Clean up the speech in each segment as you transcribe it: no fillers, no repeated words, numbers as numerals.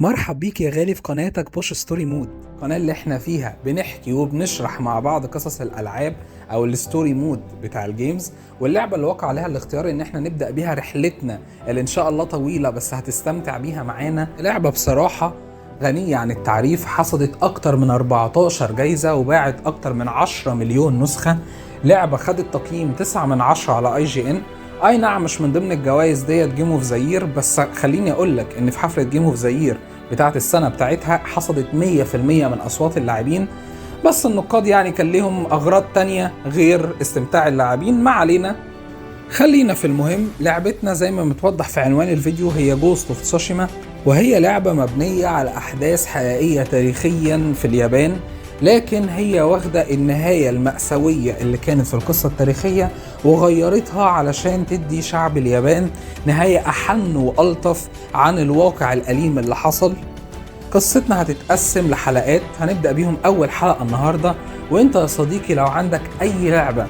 مرحب بيك يا غالي في قناتك بوش ستوري مود. القناة اللي احنا فيها بنحكي وبنشرح مع بعض قصص الألعاب أو الستوري مود بتاع الجيمز، واللعبة اللي وقع عليها الاختيار إن احنا نبدأ بيها رحلتنا اللي إن شاء الله طويلة بس هتستمتع بيها معانا. لعبة بصراحة غنية عن التعريف، حصدت أكتر من 14 جايزة وباعت أكتر من 10 مليون نسخة. لعبة خدت تقييم 9 من 10 على IGN. اي نعم مش من ضمن الجوائز ديت جيم اوف ذا يير، بس خليني اقول لك ان في حفله جيم اوف ذا يير بتاعت السنه بتاعتها حصدت 100% من اصوات اللاعبين. بس النقاد يعني كان ليهم اغراض تانية غير استمتاع اللاعبين. ما علينا، خلينا في المهم. لعبتنا زي ما متوضح في عنوان الفيديو هي جوست اوف تسوشيما، وهي لعبة مبنية على أحداث حقيقية تاريخيا في اليابان، لكن هي واخدة النهاية المأساوية اللي كانت في القصة التاريخية وغيرتها علشان تدي شعب اليابان نهاية أحن وألطف عن الواقع الأليم اللي حصل. قصتنا هتتقسم لحلقات، هنبدأ بيهم أول حلقة النهاردة. وانت يا صديقي لو عندك أي لعبة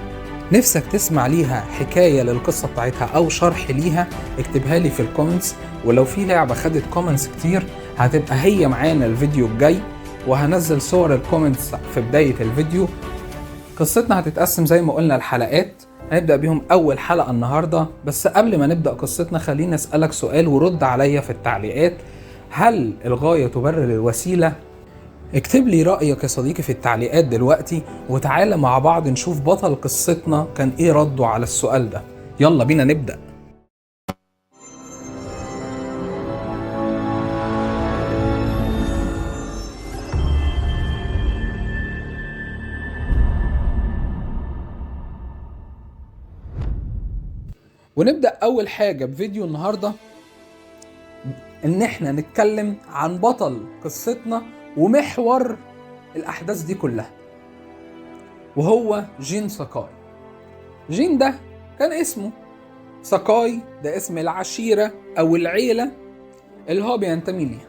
نفسك تسمع ليها حكاية للقصة بتاعتها أو شرح ليها اكتبها لي في الكومنتس، ولو في لعبة خدت كومنتس كتير هتبقى هي معانا الفيديو الجاي، وهنزل صور الكومنتس في بداية الفيديو. قصتنا هتتقسم زي ما قلنا الحلقات، هنبدأ بيهم أول حلقة النهاردة. بس قبل ما نبدأ قصتنا خليني أسألك سؤال ورد عليا في التعليقات: هل الغاية تبرر الوسيلة؟ اكتب لي رأيك يا صديقي في التعليقات دلوقتي، وتعالى مع بعض نشوف بطل قصتنا كان ايه رده على السؤال ده. يلا بينا نبدأ. ونبدأ أول حاجة بفيديو النهاردة إن إحنا نتكلم عن بطل قصتنا ومحور الأحداث دي كلها، وهو جين ساكاي. جين ده كان اسمه ساكاي، ده اسم العشيرة أو العيلة اللي هو بينتمي ليها.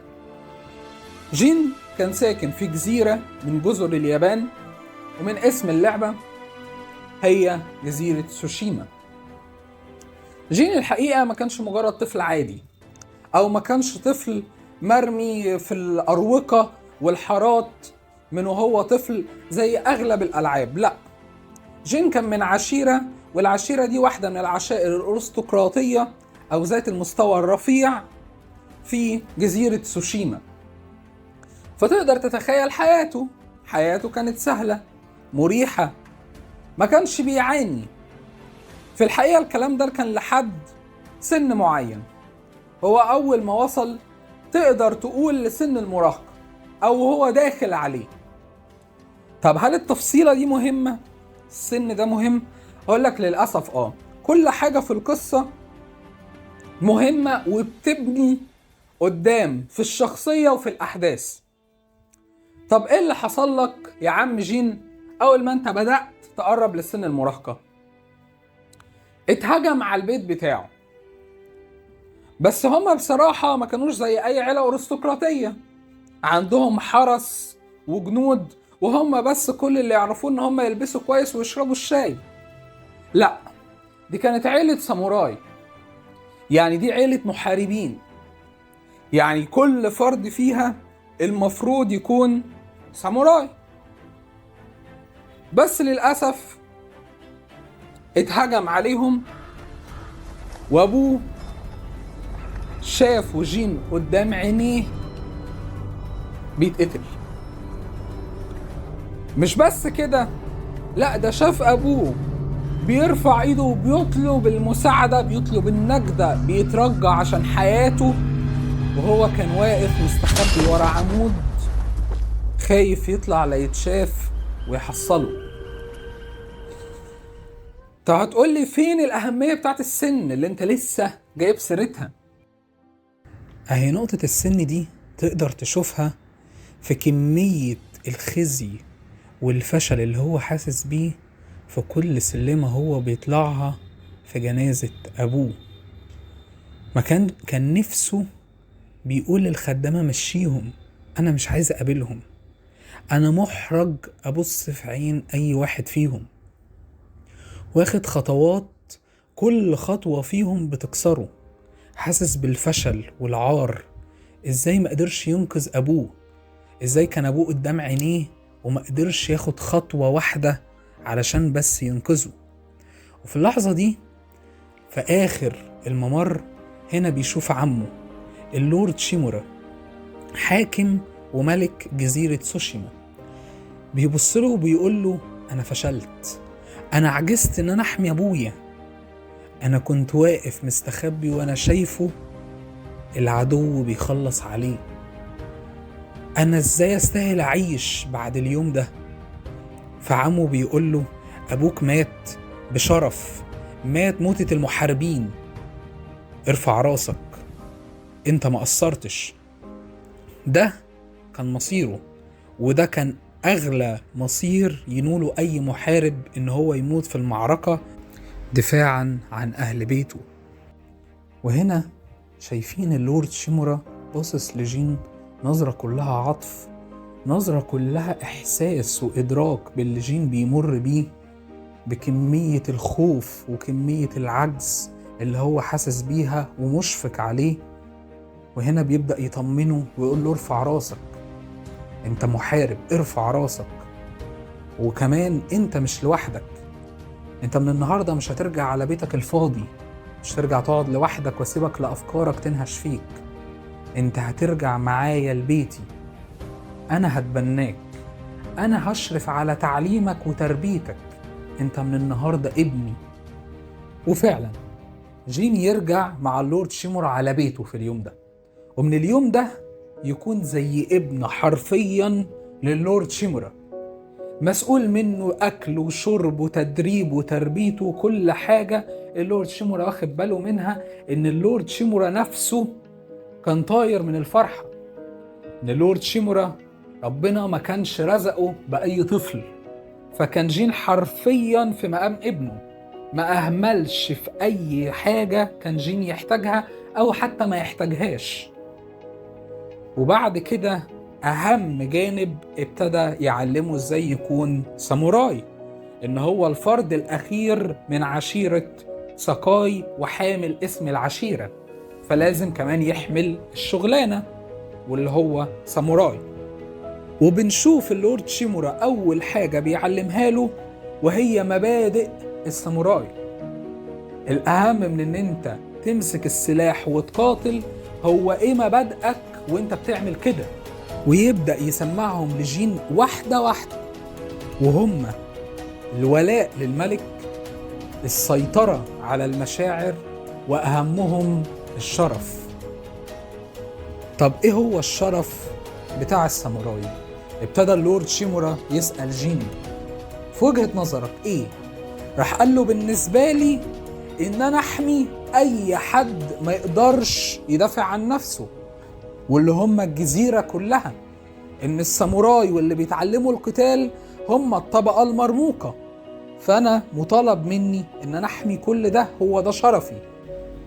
جين كان ساكن في جزيرة من جزر اليابان، ومن اسم اللعبة هي جزيرة تسوشيما. جين الحقيقة ما كانش مجرد طفل عادي، أو ما كانش طفل مرمي في الأروقة والحارات من وهو طفل زي أغلب الألعاب. لا، جين كان من عشيرة، والعشيرة دي واحدة من العشائر الأرستقراطية أو ذات المستوى الرفيع في جزيرة تسوشيما. فتقدر تتخيل حياته كانت سهلة مريحة، ما كانش بيعاني. في الحقيقة الكلام ده كان لحد سن معين، هو أول ما وصل تقدر تقول لسن المراهقة أو هو داخل عليه. طب هل التفصيلة دي مهمة؟ السن ده مهم؟ أقول لك للأسف كل حاجة في القصة مهمة وبتبني قدام في الشخصية وفي الأحداث. طب إيه اللي حصل لك يا عم جين أول ما أنت بدأت تقرب لسن المراهقة؟ اتهجم على البيت بتاعه، بس هما بصراحة ما كانوش زي أي عيلة أرستقراطية عندهم حرس وجنود وهم بس كل اللي يعرفوه إن هم يلبسوا كويس ويشربوا الشاي. لا، دي كانت عيلة ساموراي، يعني دي عيلة محاربين، يعني كل فرد فيها المفروض يكون ساموراي. بس للأسف اتهجم عليهم، وأبوه شاف جين قدام عينيه بيتقتل. مش بس كده، لا ده شاف أبوه بيرفع ايده وبيطلب المساعدة، بيطلب النجدة، بيترجى عشان حياته، وهو كان واقف مستخبي ورا عمود خايف يطلع لا يتشاف ويحصله. طب هتقولي فين الأهمية بتاعت السن اللي انت لسه جايب سيرتها؟ اهي نقطة السن دي تقدر تشوفها في كمية الخزي والفشل اللي هو حاسس بيه في كل سلمة هو بيطلعها في جنازة أبوه. ما كان نفسه بيقول للخدامة مشيهم، أنا مش عايز أقابلهم، أنا محرج أبص في عين أي واحد فيهم. واخد خطوات كل خطوة فيهم بتكسره، حاسس بالفشل والعار ازاي ما قدرش ينقذ ابوه، ازاي كان ابوه قدام عينيه وما قدرش ياخد خطوة واحدة علشان بس ينقذه. وفي اللحظة دي في آخر الممر هنا بيشوف عمه اللورد شيمورا، حاكم وملك جزيرة تسوشيما. بيبصله وبيقوله أنا فشلت، أنا عجزت إن أنا أحمي أبويا، أنا كنت واقف مستخبي وأنا شايفه العدو بيخلص عليه، أنا إزاي أستاهل أعيش بعد اليوم ده؟ فعمه بيقوله أبوك مات بشرف، مات موتة المحاربين، ارفع راسك، انت ما قصرتش. ده كان مصيره، وده كان أغلى مصير ينوله أي محارب، إن هو يموت في المعركة دفاعا عن أهل بيته. وهنا شايفين اللورد شيمورا باصص لجين نظرة كلها عطف، نظرة كلها إحساس وإدراك باللي جين بيمر بيه، بكمية الخوف وكمية العجز اللي هو حاسس بيها ومشفق عليه. وهنا بيبدأ يطمنه ويقول له ارفع راسك، انت محارب، ارفع راسك، وكمان انت مش لوحدك، انت من النهاردة مش هترجع على بيتك الفاضي، مش هترجع تقعد لوحدك واسيبك لأفكارك تنهش فيك، انت هترجع معايا لبيتي، انا هتبناك، انا هشرف على تعليمك وتربيتك، انت من النهاردة ابني. وفعلا جين يرجع مع اللورد شيمورا على بيته في اليوم ده، ومن اليوم ده يكون زي ابن حرفيا للورد شيمورا، مسؤول منه أكل وشرب وتدريب وتربيته وكل حاجة. اللورد شيمورا واخد باله منها إن اللورد شيمورا نفسه كان طاير من الفرحة، إن اللورد شيمورا ربنا ما كانش رزقه بأي طفل، فكان جين حرفيا في مقام ابنه، ما أهملش في أي حاجة كان جين يحتاجها أو حتى ما يحتاجهاش. وبعد كده أهم جانب ابتدى يعلمه ازاي يكون ساموراي، إن هو الفرد الأخير من عشيرة ساكاي وحامل اسم العشيرة، فلازم كمان يحمل الشغلانة واللي هو ساموراي. وبنشوف اللورد شيمورا أول حاجة بيعلمها له وهي مبادئ الساموراي. الأهم من إن أنت تمسك السلاح وتقاتل هو إيه مبادئك وإنت بتعمل كده، ويبدأ يسمعهم لجين واحدة واحدة، وهم الولاء للملك، السيطرة على المشاعر، وأهمهم الشرف. طب إيه هو الشرف بتاع الساموراي؟ ابتدى اللورد شيمورا يسأل جين في وجهة نظرك إيه؟ راح قال له بالنسبة لي إن أنا أحمي أي حد ما يقدرش يدافع عن نفسه، واللي هم الجزيرة كلها، إن الساموراي واللي بيتعلموا القتال هم الطبقة المرموقة، فأنا مطالب مني إن أنا أحمي كل ده، هو ده شرفي.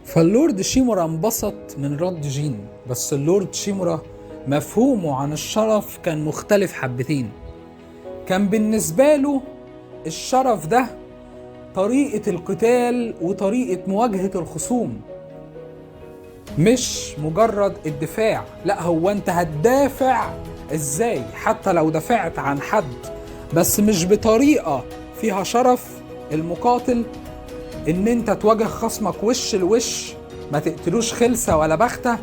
فاللورد شيمورا انبسط من رد جين، بس اللورد شيمورا مفهومه عن الشرف كان مختلف حبتين. كان بالنسبة له الشرف ده طريقة القتال وطريقة مواجهة الخصوم، مش مجرد الدفاع، لا هو انت هتدافع ازاي حتى لو دافعت عن حد، بس مش بطريقة فيها شرف المقاتل، ان انت تواجه خصمك وش لوش ما تقتلوش خلسة ولا بختة،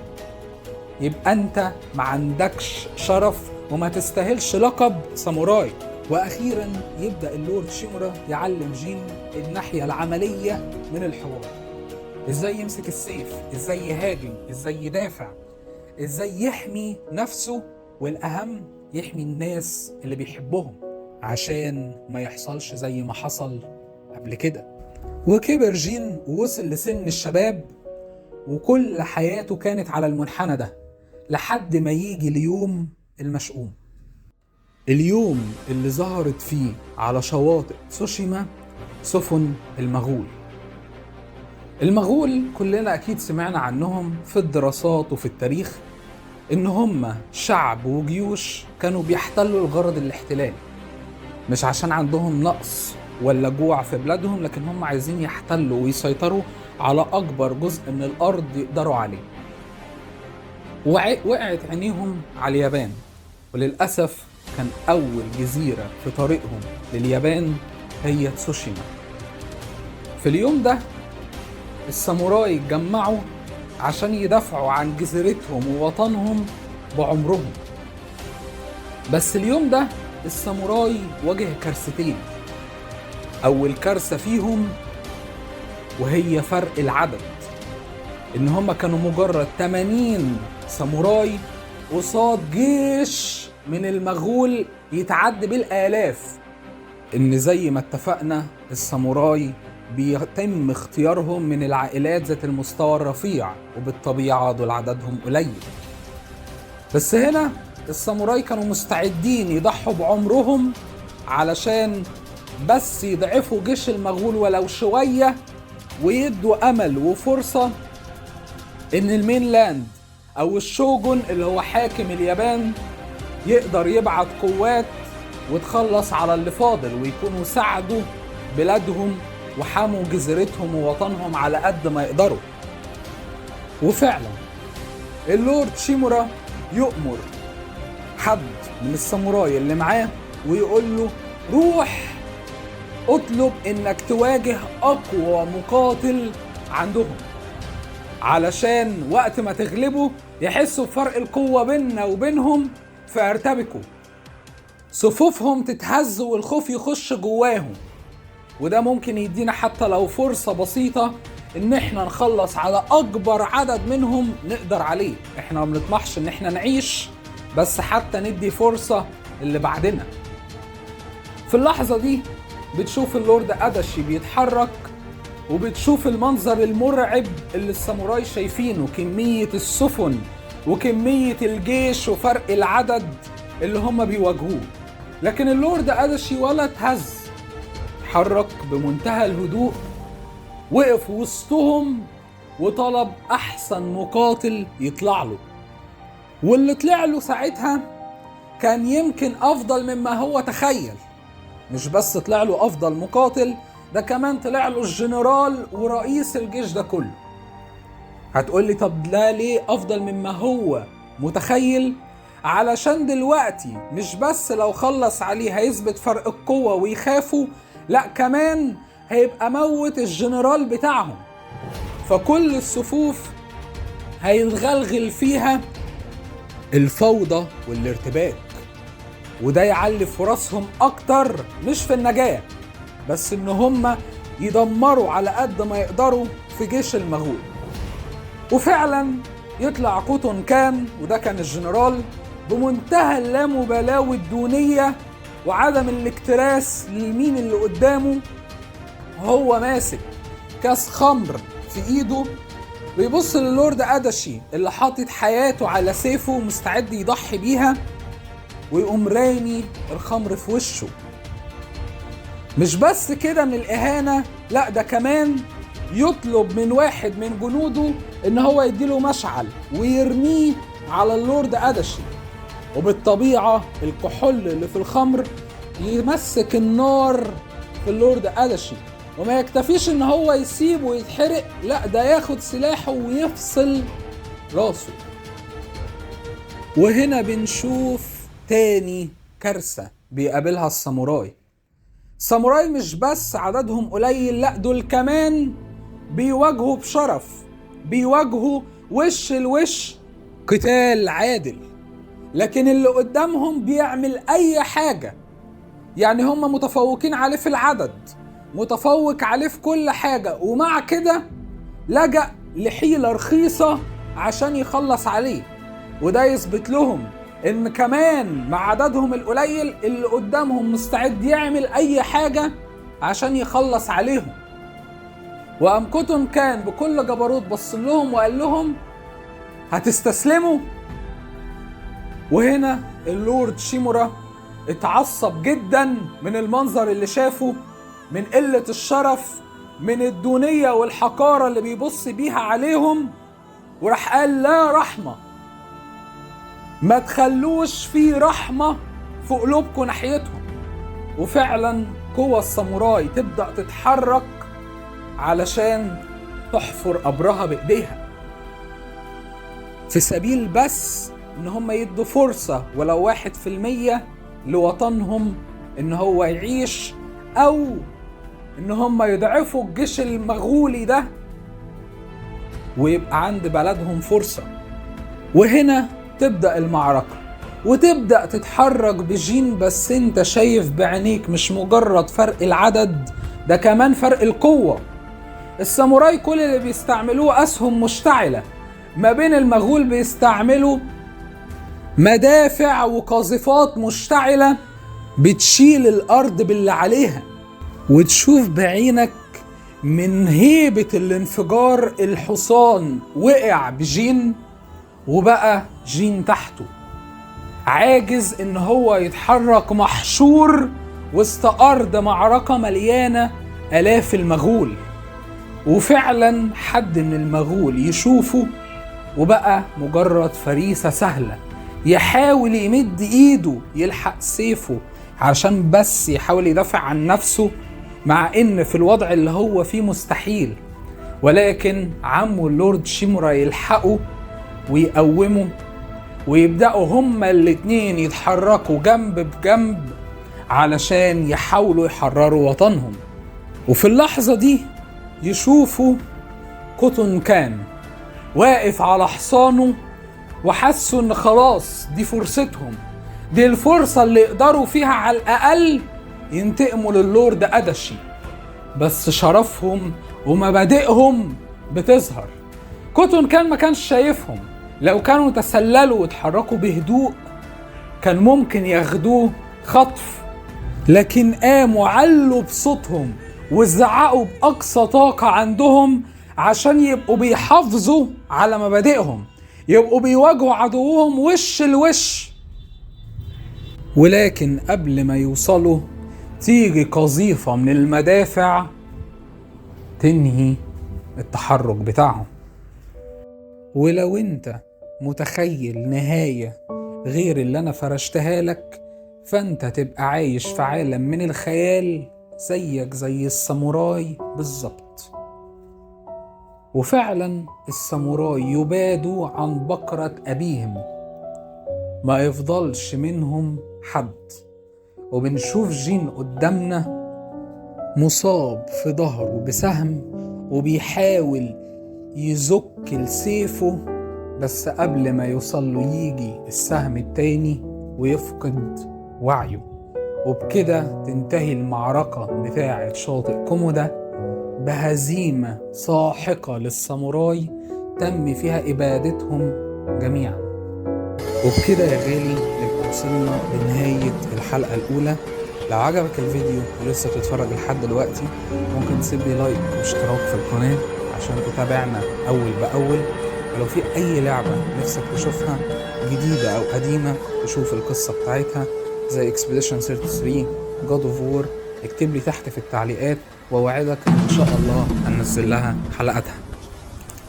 يبقى انت ما عندكش شرف وما تستاهلش لقب ساموراي. واخيرا يبدأ اللورد شيمورا يعلم جين الناحية العملية من الحوار، ازاي يمسك السيف، ازاي يهاجم، ازاي يدافع، ازاي يحمي نفسه، والاهم يحمي الناس اللي بيحبهم عشان ما يحصلش زي ما حصل قبل كده. وكبر جين ووصل لسن الشباب، وكل حياته كانت على المنحنى ده لحد ما يجي اليوم المشؤوم، اليوم اللي ظهرت فيه على شواطئ تسوشيما سفن المغول. المغول كلنا أكيد سمعنا عنهم في الدراسات وفي التاريخ، إن هم شعب وجيوش كانوا بيحتلوا الغرض الاحتلال، مش عشان عندهم نقص ولا جوع في بلادهم، لكن هم عايزين يحتلوا ويسيطروا على أكبر جزء من الأرض يقدروا عليه. وقعت عينيهم على اليابان، وللأسف كان أول جزيرة في طريقهم لليابان هي تسوشيما. في اليوم ده الساموراي اتجمعوا عشان يدافعوا عن جزيرتهم ووطنهم بعمرهم. بس اليوم ده الساموراي واجه كارثتين. أول كارثة فيهم وهي فرق العدد، إن هم كانوا مجرد 80 ساموراي قصاد جيش من المغول يتعد بالآلاف. إن زي ما اتفقنا الساموراي بيتم اختيارهم من العائلات ذات المستوى الرفيع، وبالطبيعة دول عددهم قليل. بس هنا الساموراي كانوا مستعدين يضحوا بعمرهم علشان بس يضعفوا جيش المغول ولو شوية، ويدوا أمل وفرصة إن المينلاند أو الشوجون اللي هو حاكم اليابان يقدر يبعت قوات وتخلص على اللي فاضل، ويكونوا ساعدوا بلادهم وحموا جزيرتهم ووطنهم على قد ما يقدروا. وفعلا اللورد شيمورا يؤمر حد من الساموراي اللي معاه ويقول له روح اطلب انك تواجه اقوى مقاتل عندهم، علشان وقت ما تغلبوا يحسوا بفرق القوة بيننا وبينهم فيرتبكوا، صفوفهم تتهز والخوف يخش جواهم. وده ممكن يدينا حتى لو فرصة بسيطة ان احنا نخلص على اكبر عدد منهم نقدر عليه. احنا ما بنطمحش ان احنا نعيش، بس حتى ندي فرصة اللي بعدنا. في اللحظة دي بتشوف اللورد أداشي بيتحرك، وبتشوف المنظر المرعب اللي الساموراي شايفينه، كمية السفن وكمية الجيش وفرق العدد اللي هم بيواجهوه. لكن اللورد أداشي ولا اتهز، اتحرك بمنتهى الهدوء، وقف وسطهم وطلب أحسن مقاتل يطلع له. واللي طلع له ساعتها كان يمكن أفضل مما هو تخيل. مش بس طلع له أفضل مقاتل، ده كمان طلع له الجنرال ورئيس الجيش ده كله. هتقولي طب لا ليه أفضل مما هو متخيل؟ علشان دلوقتي مش بس لو خلص عليه هيثبت فرق القوة ويخافوا، لا كمان هيبقى موت الجنرال بتاعهم، فكل الصفوف هيتغلغل فيها الفوضى والارتباك، وده يعلي فرصهم اكتر مش في النجاة بس ان هم يدمروا على قد ما يقدروا في جيش المغول. وفعلا يطلع كوتون كان، وده كان الجنرال، بمنتهى اللامبالاة والدونية وعدم الاكتراث للمين اللي قدامه، وهو ماسك كاس خمر في ايده، بيبص للورد أداشي اللي حاطط حياته على سيفه مستعد يضحي بيها، ويقوم رامي الخمر في وشه. مش بس كده من الإهانة، لا ده كمان يطلب من واحد من جنوده ان هو يديله مشعل ويرميه على اللورد أداشي، وبالطبيعة الكحول اللي في الخمر يمسك النار في اللورد أداشي، وما يكتفيش ان هو يسيبه ويتحرق، لا ده ياخد سلاحه ويفصل راسه. وهنا بنشوف تاني كارثة بيقابلها الساموراي. الساموراي مش بس عددهم قليل، لا دول كمان بيواجهوا بشرف، بيواجهوا وش الوش قتال عادل، لكن اللي قدامهم بيعمل اي حاجة. يعني هم متفوقين عليه في العدد، متفوق عليه في كل حاجة، ومع كده لجأ لحيلة رخيصة عشان يخلص عليه. وده يثبت لهم ان كمان مع عددهم القليل اللي قدامهم مستعد يعمل اي حاجة عشان يخلص عليهم. وقام كوتون كان بكل جبروت بص لهم وقال لهم هتستسلموا؟ وهنا اللورد شيمورا اتعصب جدا من المنظر اللي شافه، من قلة الشرف، من الدونية والحقارة اللي بيبص بيها عليهم، وراح قال لا رحمة، ما تخلوش في رحمة في قلوبكم ناحيتهم. وفعلا قوى الساموراي تبدأ تتحرك علشان تحفر قبرها بإيديها. في سبيل بس ان هم يدوا فرصة ولو 1% لوطنهم ان هو يعيش، او ان هم يضعفوا الجيش المغولي ده ويبقى عند بلدهم فرصة. وهنا تبدأ المعركة وتبدأ تتحرك بجين، بس انت شايف بعينيك مش مجرد فرق العدد، ده كمان فرق القوة. الساموراي كل اللي بيستعملوه أسهم مشتعلة، ما بين المغول بيستعملوا مدافع وقاذفات مشتعلة بتشيل الأرض باللي عليها. وتشوف بعينك من هيبة الانفجار الحصان وقع بجين وبقى جين تحته عاجز ان هو يتحرك، محشور وسط ارض معركة مليانة الاف المغول. وفعلا حد من المغول يشوفه وبقى مجرد فريسة سهلة، يحاول يمد ايده يلحق سيفه عشان بس يحاول يدافع عن نفسه، مع ان في الوضع اللي هو فيه مستحيل. ولكن عمه اللورد شيمورا يلحقه ويقومه، ويبدأوا هما الاتنين يتحركوا جنب بجنب علشان يحاولوا يحرروا وطنهم. وفي اللحظة دي يشوفوا كوتون كان واقف على حصانه، وحسوا ان خلاص دي فرصتهم، دي الفرصة اللي يقدروا فيها على الأقل ينتقموا للورد أداشي. بس شرفهم ومبادئهم بتظهر. كوتون كان ما كانش شايفهم، لو كانوا تسللوا وتحركوا بهدوء كان ممكن ياخدوه خطف، لكن قاموا علوا بصوتهم وزعقوا بأقصى طاقة عندهم عشان يبقوا بيحافظوا على مبادئهم، يبقوا بيواجهوا عدوهم وش الوش. ولكن قبل ما يوصلوا تيجي قذيفة من المدافع تنهي التحرك بتاعهم. ولو انت متخيل نهاية غير اللي انا فرشتها لك، فانت تبقى عايش في عالم من الخيال زيك زي الساموراي بالظبط. وفعلا الساموراي يبادوا عن بقرة أبيهم، ما يفضلش منهم حد. وبنشوف جين قدامنا مصاب في ظهره بسهم وبيحاول يزك لسيفه، بس قبل ما يوصل له يجي السهم التاني ويفقد وعيه. وبكده تنتهي المعركة بتاعة شاطئ كومودا بهزيمة ساحقة للساموراي تم فيها إبادتهم جميعا. وبكده يا غالي نبقى وصلنا لنهاية الحلقة الأولى. لو عجبك الفيديو ولسه بتتفرج لحد دلوقتي، ممكن تسيب لي لايك واشتراك في القناة عشان تتابعنا أول بأول. ولو في أي لعبة نفسك تشوفها جديدة أو قديمة تشوف القصة بتاعتها زي Expedition 33 God of War، اكتب لي تحت في التعليقات ووعدك إن شاء الله هننزل لها حلقاتها.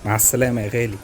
مع السلامة يا غالي.